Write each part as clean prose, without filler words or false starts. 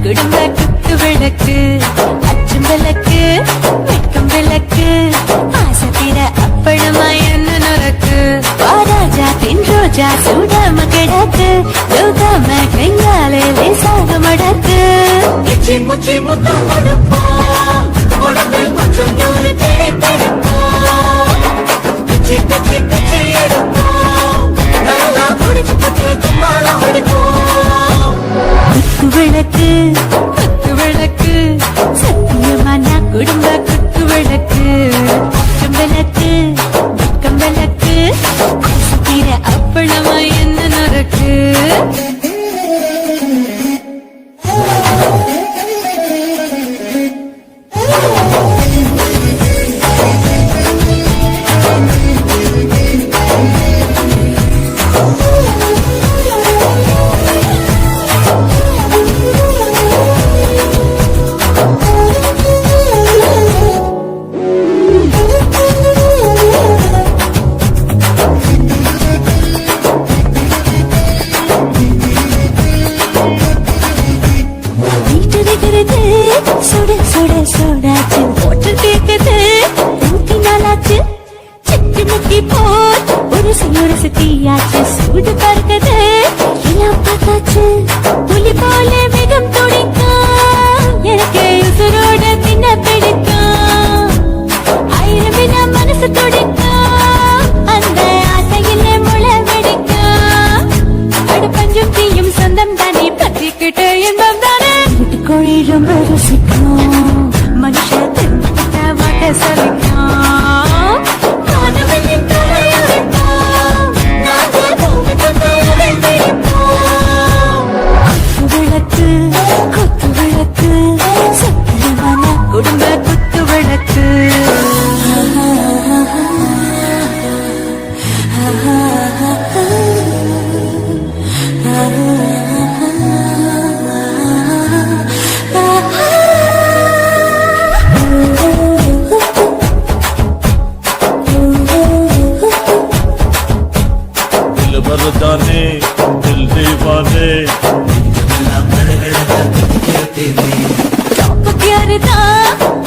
குடும்ப குத்து விளக்கு அச்சும் விளக்கு வெட்கம் விளக்கு ஆசத்திர அப்பளமா என்ன நுறக்கு ராஜா தின் ரோஜா சூடாம கிடக்கு யோகாம கையாலே லேசாக மடக்கு இச்சி முச்சி முத்தம் கொடுப்போம் உடம்பில் கொஞ்சம் நூறு தேய்ப்பெடுப்போம் பிச்சி பிச்சி பிச்சி எடுப்போம் நல்லா குடிச்சு குச்சி தும்மாலம் எடுப்போம் குத்து விளக்கு குத்து விளக்கு சத்தியமான குடும்ப குத்து விளக்கு அச்சும் விளக்கு வெட்கம் விளக்கு ஆசத்திர அப்பளமா என்ன நுறக்கு சுட சுட சுடாச்சு போட்டு கேக்குது நூத்தி நாளாச்சு சிக்கி முக்கி போல் ஒரு தீயாச்சு சூடு பறக்குது எல்லாம் பார்த்தாச்சு புலி போல வேகம் துடிக்கும் எனக்கு உசுரோட தின்ன பிடிக்கும் ஆயிரம் வினா மனசு துடிக்கும் அந்த ஆசையில முளை வெடிக்கும் அடு பஞ்சும் தீயும் சொந்தம் தானே பத்திக்கிட்டு இன்பம் தானே கோழி ரொம்ப ருசிக்கும் மனுஷன் வாட்ட சலிக்கும் காதவனின் தலையறுக்கும் நாங்கள் பூமிக்கு தலையை பிடிப்போம் விளக்கு குத்து விளக்கு சத்தியமான குடும்ப குத்து விளக்கு मर्दाने दिल दीवाने प्यारदा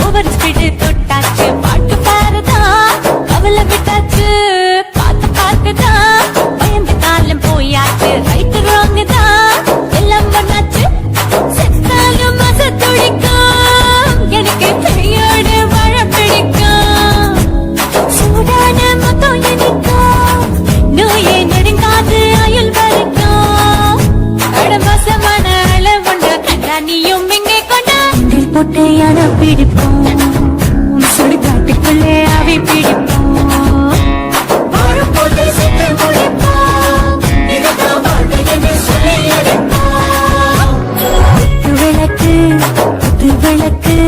ओवर स्पीड தொட்டாச்சு பாட்டு பாருதா அவளை விட்டாச்சு பார்த்து பார்த்துதா பயந்து காலம் போயாச்சு ரைட் ராங் தான் எல்லாம் பண்ணாச்சு செத்தாலும் மச துடிக்கும் எனக்கு கையோட வாழ பிடிக்கும் சூடான மொத்தம் எனக்கும் நோயே நெடுங்காது ஆயுள் வரைக்கும் கடமசமான அளவுண்ட கண்டானியும் இங்கே கொண்டா பொட்டையான பிடிப்போம் சுடுகாட்டுக்குள்ளே அவை பிடிப்போம் வாழப்போது செத்து முடிப்போம் இதுதான் வாழ்க்கை என்று சொல்லி எடுப்போம் குத்து விளக்கு குத்து விளக்கு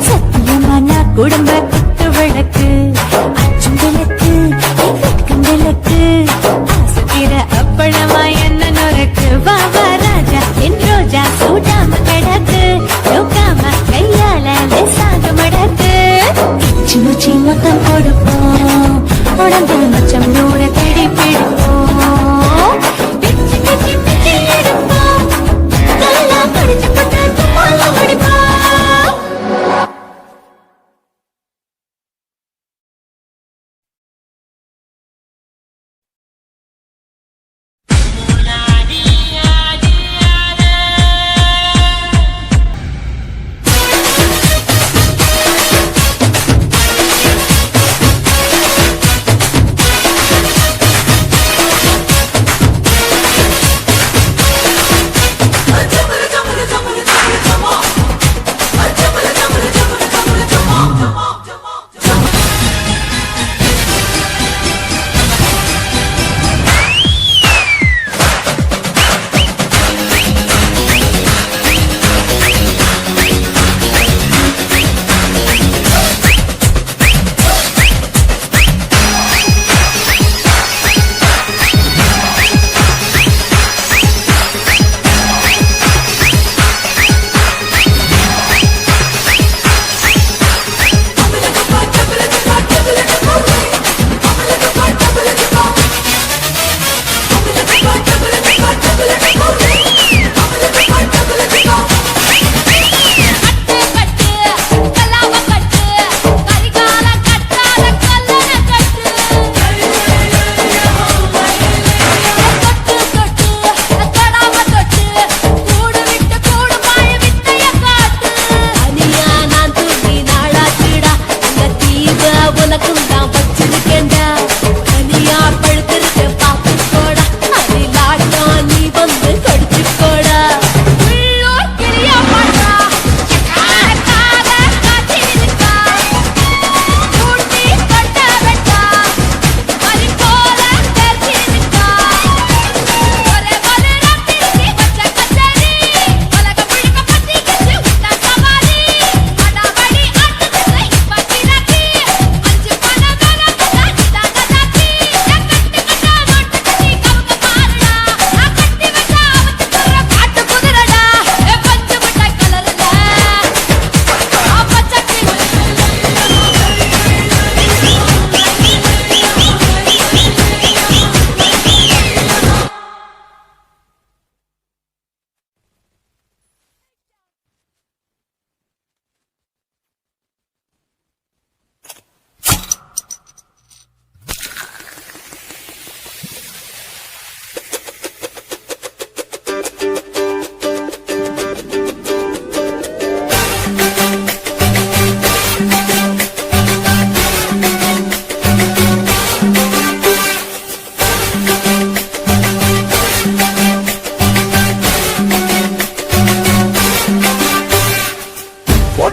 சத்தியமான குடும்ப குத்து விளக்கு அச்சும் விளக்கு வெட்கம் விளக்கு ஆசத்திர அப்பளமா என்ன நுறக்கு வாவா ராஜா என் ரோஜா சூடாம கிடக்கு யோகாம கையால லேசாக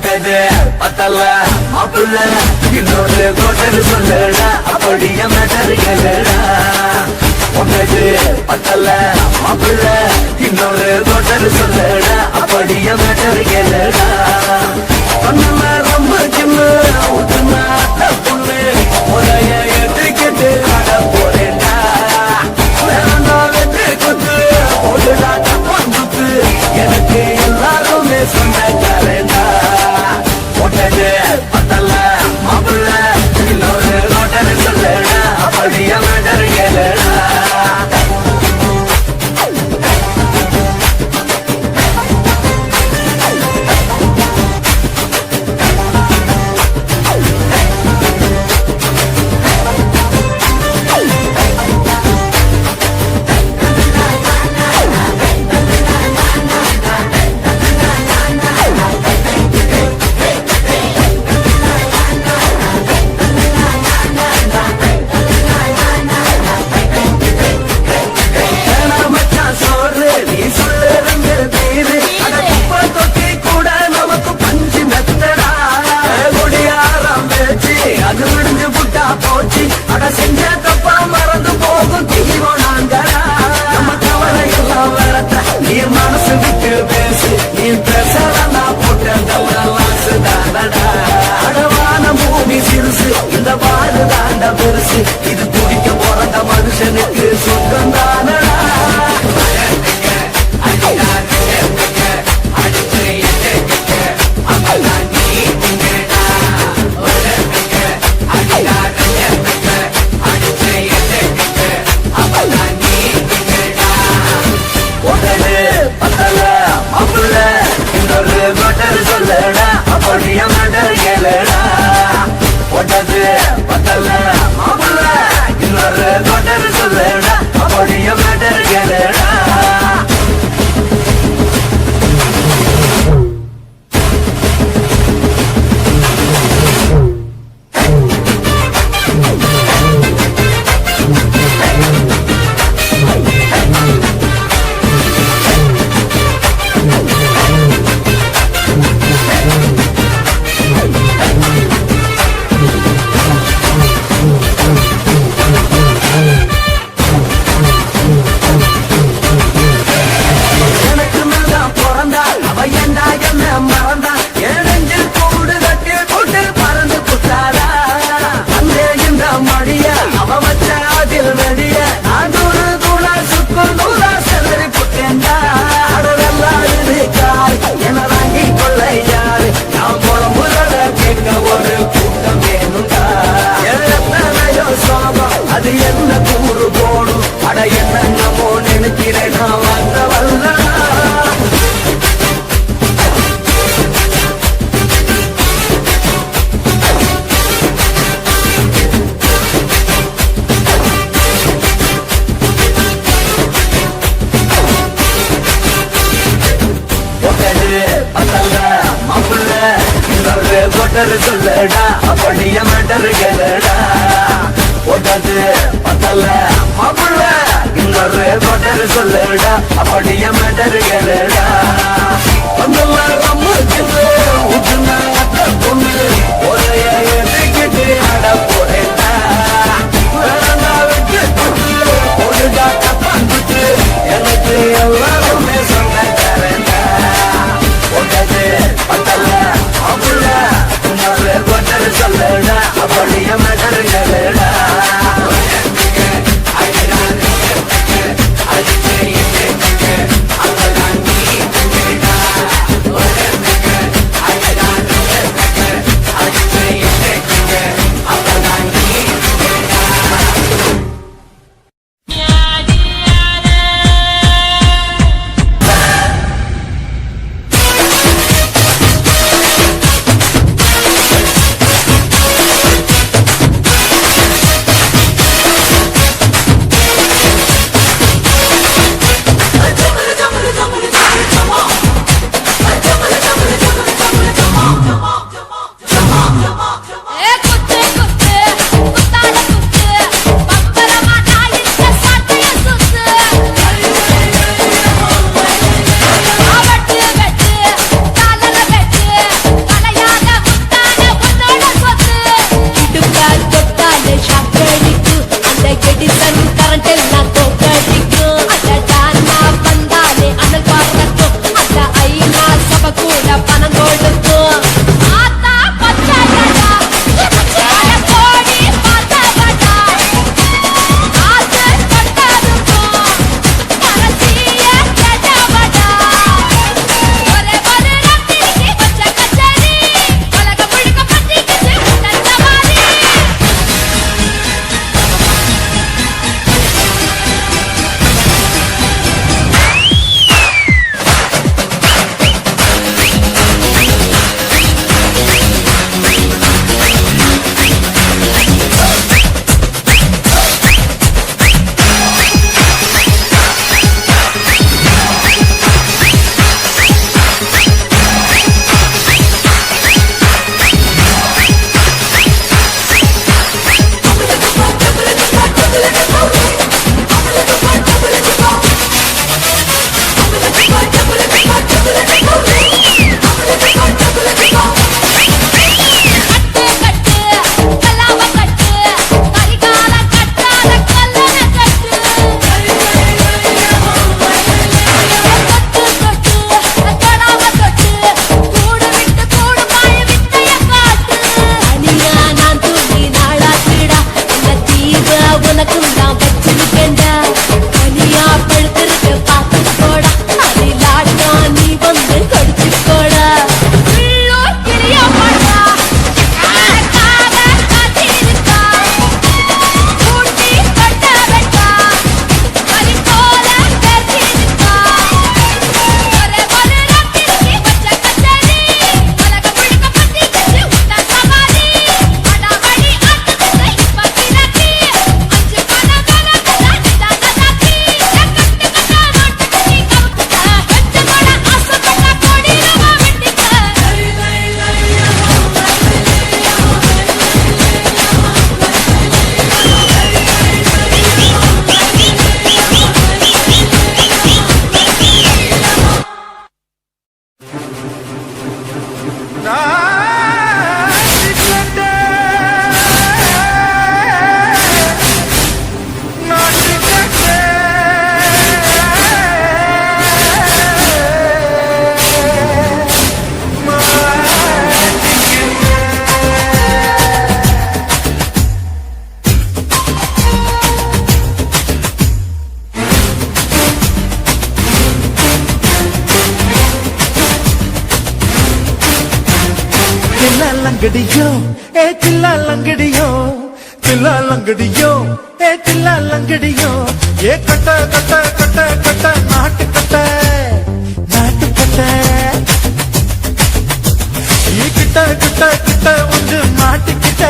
போட்டது பத்தல மாப்பிள்ள இன்னொரு கோட்டர் சொல்லடா அப்படியே மேட்டர் கேளுடா போட்டது பத்தல மாப்பிள்ள இன்னொரு கோட்டர் சொல்லடா அப்படியே மேட்டர் கேளுடா பண்ணல ரொம்ப சின்ன ஊத்துனா தப்புன்னு முறைய எடுத்துக்கிட்டு ஆட போறேன்டா வேணா வெற்றி குத்து போடுடா தப்பாந்துத்து எனக்கு எல்லாருமே சொந்தக்காரண்டா போட்டது பத்தல மாப்பிள்ள இன்னொரு கோட்டர் சொல்லடா அப்படியே மேட்டர் கேளுடா இது துடிக்க போறந்த மனுஷனுக்கு சொந்தம் தானடா சொல்லடா அப்படியே மேட்டர் கேளுடா போட்டது பத்தல மாப்பிள்ள இன்னொரு கோட்டர் சொல்லடா அப்படியே மேட்டர் கேளுடா அது என்ன கூறு போடும் அட என்னமோ நினைக்கிறேன் நான் வந்த வல்ல மாப்பிள்ள இன்னொரு கோட்டர் சொல்லடா அப்படியே மேட்டர் கேளுடா போட்டது பத்தல மாப்பிள்ள இன்னொரு கோட்டர் சொல்லடா அப்படியே மேட்டர் கேளுடா ஊற்றுனா பொண்ணு ஒரைய எடுத்துக்கிட்டு ஆட போறேன்டா போடுடா தப்பாந்துட்டு எனக்கு எல்லாருமே சொந்தக்காரண்டா போட்டது பத்தல மாப்பிள்ள இன்னொரு கோட்டர் சொல்லடா அப்படியே மேட்டர் கேளுடா लंगड़ियो ए चिल्ला लंगड़ियो चिल्ला लंगड़ियो ए चिल्ला लंगड़ियो ये कट कट कट कट नाट कट ये किट किट किट उंज माटिकिट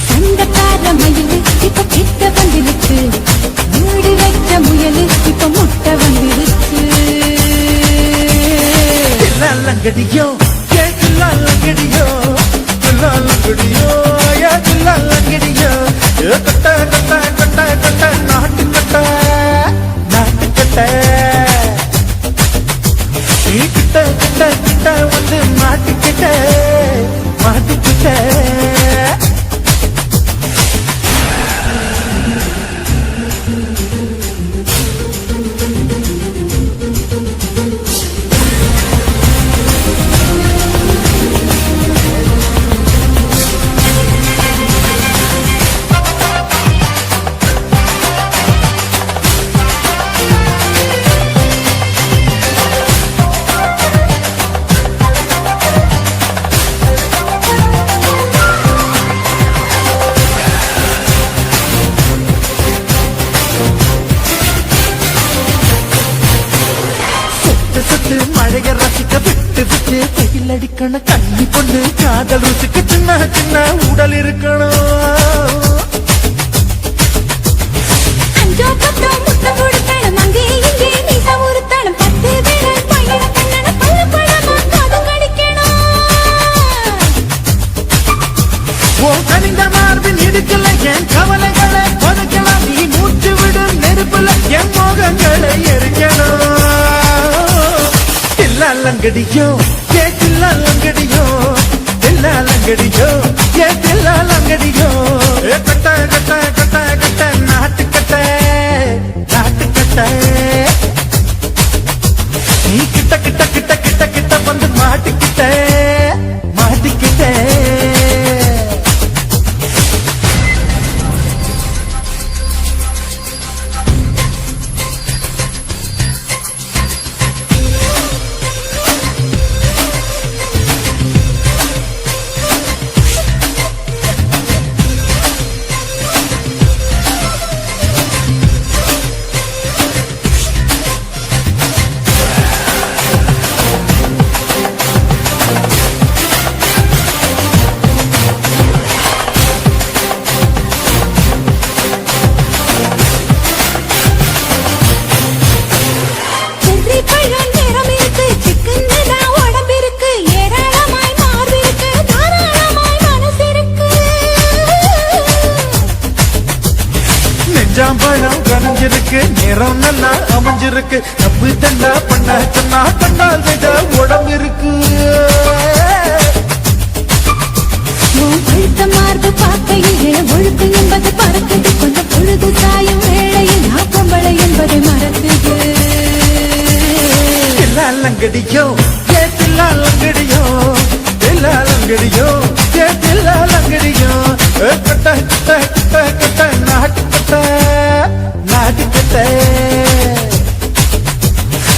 சங்கக்கார மயிலு இப்ப கிட்ட வந்துருச்சு மூடி வைக்க முயலு இப்ப முட்டை வந்துருச்சு लंगड़ियो ये चिल्ला लंगड़ियो ये चिल्ला लंगड़ियो ये कट कट कट कट नाट कट ये किट किट किट வந்து மாட்டிக்கிட்ட மழைய ரசிக்க விட்டு விட்டு வெயில் அடிக்கணும் கண்ணி பொண்ணு காதல் ருசிக்கு சின்ன சின்ன உடல் இருக்கணும் அஞ்சோ பத்தோ முட்டை கொடுக்கணும் அங்கே இங்கே நீசா ஒரு தளம் 10 பேரை பயணம் பண்ணணும் பல்ல பழமா காது கடிக்கணும் ஓ கனிந்த மார்பின் இடுக்கல என் கவலைகளை பதுக்கலாம் நீ மூச்சு விடும் நெருப்புல என் மோகங்களை எரிக்கணும் लंगड़ियो ये चिल्ला लंगड़ियो ये चिल्ला लंगड़ियो कट कट कट कट नाट कट நீ கிட்ட கிட்ட கிட்ட கிட்ட கிட்ட வந்து மாட்டிக்கிட்ட ஜாம்பழம் கரைஞ்சிருக்கு நிறம் நல்லா அமைஞ்சிருக்கு தப்பு தண்டா பண்ண சொன்னா கண்ணால் விட உடம்பு இருக்கு மார்பு பார்க்கையிலே ஒழுக்கு என்பது பறக்குது கொஞ்சம் பொழுது சாயும் வேளையில் நான் பொம்பளை என்பதை மறக்குது லங்கடியோ ஏ தில்லா லங்கடியோ ஏ தில்லா லங்கடியோ கட்ட கட்ட கட்ட கட்ட நாட்டு கட்ட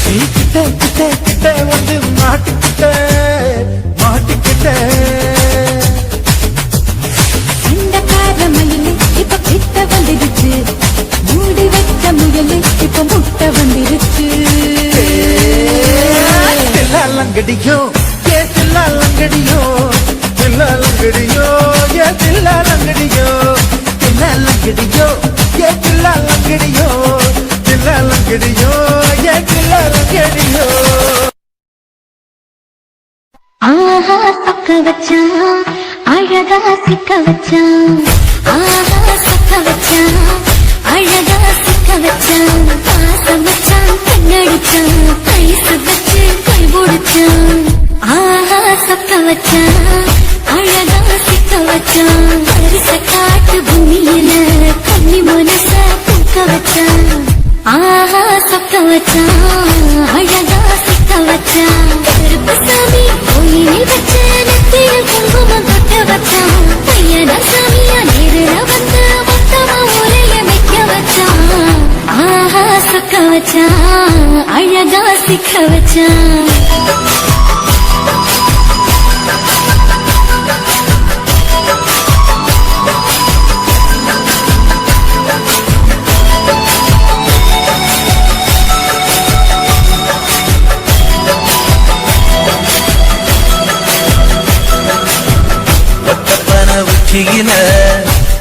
நீ கிட்ட கிட்ட கிட்ட வந்து மாட்டிக்கிட்ட சண்டக்கார மயிலு இப்ப கிட்ட வந்துருச்சு மூடி வைக்க முயலு இப்ப முட்டை வந்துருச்சு लंगड़ियो ये चिल्ला लंगड़ियो ये चिल्ला लंगड़ियो ये चिल्ला लंगड़ियो ये चिल्ला लंगड़ियो ஆஹா பக்க வச்சான் அழகா சிக்க வச்சான் ஆஹா பக்க வச்சான் அழகா சிக்க சிக்க வச்சான் பாசம் வச்சான் கண்ணடிச்சான் ஐஸ் வச்சு கை பிடிச்சான் ஆஹா சொக்க வச்சான் அழகா சிக்க வச்சான் பரிச காட்டு பூமியில கண்ணி மனச பூக்க வச்சான் ஆஹா சொக்க வச்சான் அழகா சிக்க வச்சான் கருப்பு சாமி கோயிலில் வச்ச நெத்தியில் குங்குமம் தொட்ட வச்சான் பையன சாமியா நேரில் வந்து மொத்தமா உரைய வைக்க வச்சான் ஆஹா சொக்க வச்சான் அழகா சிக்க வச்சான் உச்சியில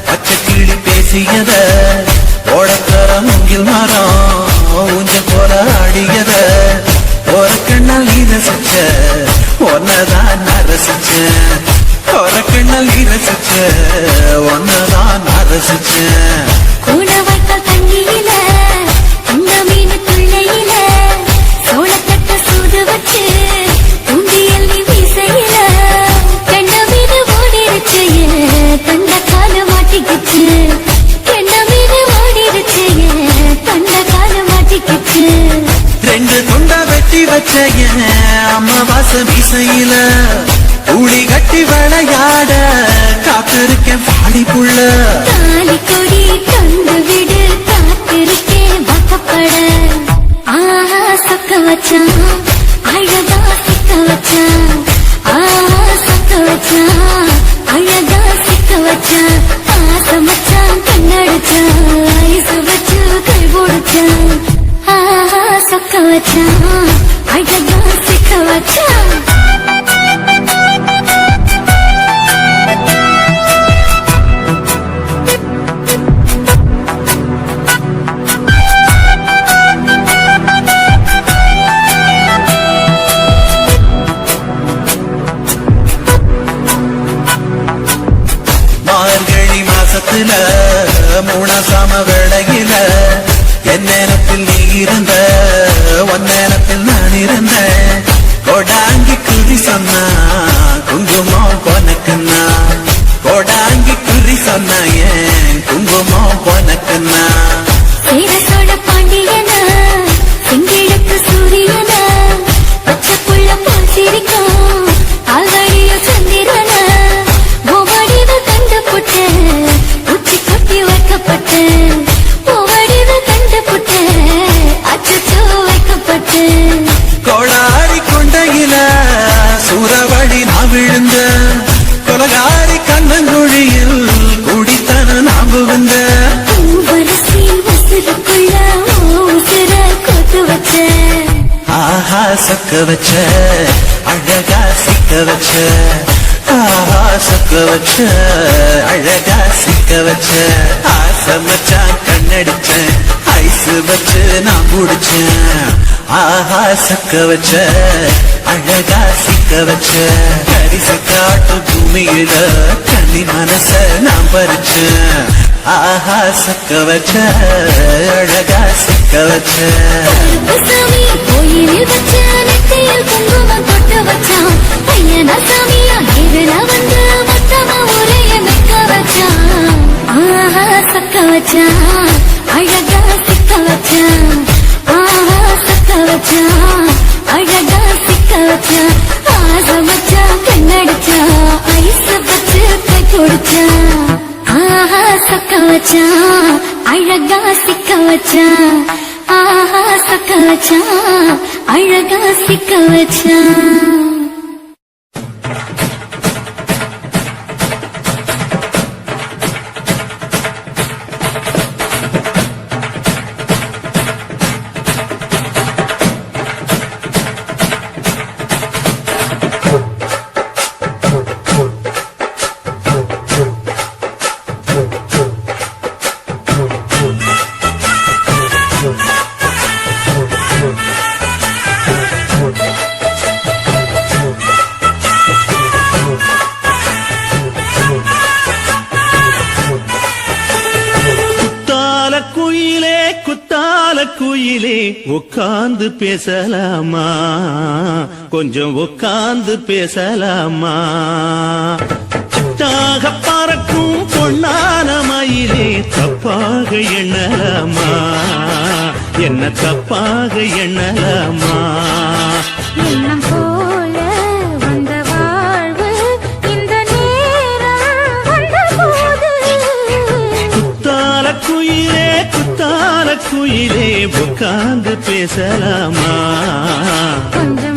பச்சை கிளி பேசியத ஓடக்கர மூங்கில் மரம் ஊஞ்ச போல ஆடியத ஒரு கண்ணல் ரசிச்ச ஒன்னதான் ரசிச்ச ஒரு கண்ணல் ரசிச்ச ஒன்னதான் ரசிச்ச கூட வைத்த தண்ணியில அந்த மீன் துள்ளையில சோளத்தட்ட சூது வச்சு உண்டியல் வீசையில கண்ட மீன் ஓடிருச்சு தண்ட கால மாட்டிக்கிச்சு கண்ட மீன் ஓடிருச்சு தண்ட கால மாட்டிக்கிச்சு ரெண்டு துண்ட வெட்டி வச்ச அம்மாவாச வீசையில ஊழி கட்டி விளையாட காத்திருக்கேன் பாடிக்குள்ள தாலி கொடி கண்டு விடு காத்திருக்கேன் வாக்கப்பட ஆஹா சொக்க வச்சான் அழகா சிக்க வச்சான் ஆஹா சொக்க வச்சான் அழகா சிக்க வச்சான் ஆசை மச்சான் கண்ணடிச்சான் ஐஸ் வச்சு கை போடுச்சான் ஆஹா சொக்க வச்சான் அழகா சிக்க வச்சான் மார்கழி மாசத்துல மூணாசாம வேளையில என் நேரத்தில் நீ இருந்த உன் நேரத்தில் நான் இருந்தேன் கொடாங்கி குறி சொன்னா குங்குமம் பொனக்குன்னா கொடாங்கி குறி சொன்னா ஏன் குங்குமம் பொனக்குன்னா சேரசோழ பாண்டியனா செங்கிழக்கு சூரியனா பச்சை புள்ள போல் சிரிக்கும் ஆல்வழிய சந்திரனா ஓவடிவு கண்டுபுட்ட உச்சி கொட்டி வைக்கப்பட்ட ஓவடிவு கண்டுபுட்ட அச்சோ வைக்கப்பட்ட கோளாரி கொண்டையில சூறவழி நான் விழுந்த கொலகாரி கண்ணங்குழியில் குடித்தன நான் புகுந்த பூவரசி உசுருக்குள்ள உசுர கொத்து வச்ச ஆஹா சொக்க வச்ச அழகா சிக்க வச்ச ஆஹா சொக்க வச்ச அழகா சிக்க வச்ச ஆசை மச்சான் கண்ணடிச்ச ஐஸ் வச்சு நான் முடிச்சேன் ஆஹா சொக்க வச்ச அழகா சிக்க வச்ச கரிச காட்டு பூமியில கண்ணி மனச நான் பறிச்சேன் ஆஹா சொக்க வச்ச அழகா சிக்க வச்ச சாமி கோயிலில் வச்ச நெத்தியில் குங்குமம் தொட்டு வச்சான் பையனா சாமியா நேரில் வந்து மொத்தமா உரைய வைக்க வச்சான் ஆஹா சொக்க வச்சான் அழகா சிக்க வச்சான் ஆஹா சொக்க வச்சான் அழகா சிக்க வச்சான் ஆசை மச்சான் கண்ணடிச்சான் ஐஸ் வச்சு கை கொடுச்சான் ஆஹா சொக்க வச்சான் அழகா சிக்க வச்சான் ஆஹா சொக்க வச்சான் அழகா சிக்க வச்சான் குயிலே உட்கார்ந்து பேசலாமா கொஞ்சம் உட்கார்ந்து பேசலாமா சிட்டாக பறக்கும் பொன்னான மயிலே தப்பாக எண்ணலாமா என்ன தப்பாக எண்ணலாமா எண்ணம் போல வந்த வாழ்வு இந்த நேரம் வந்தபோது குத்தால குயிலே உட்கார்ந்து பேசலாமா கொஞ்சம்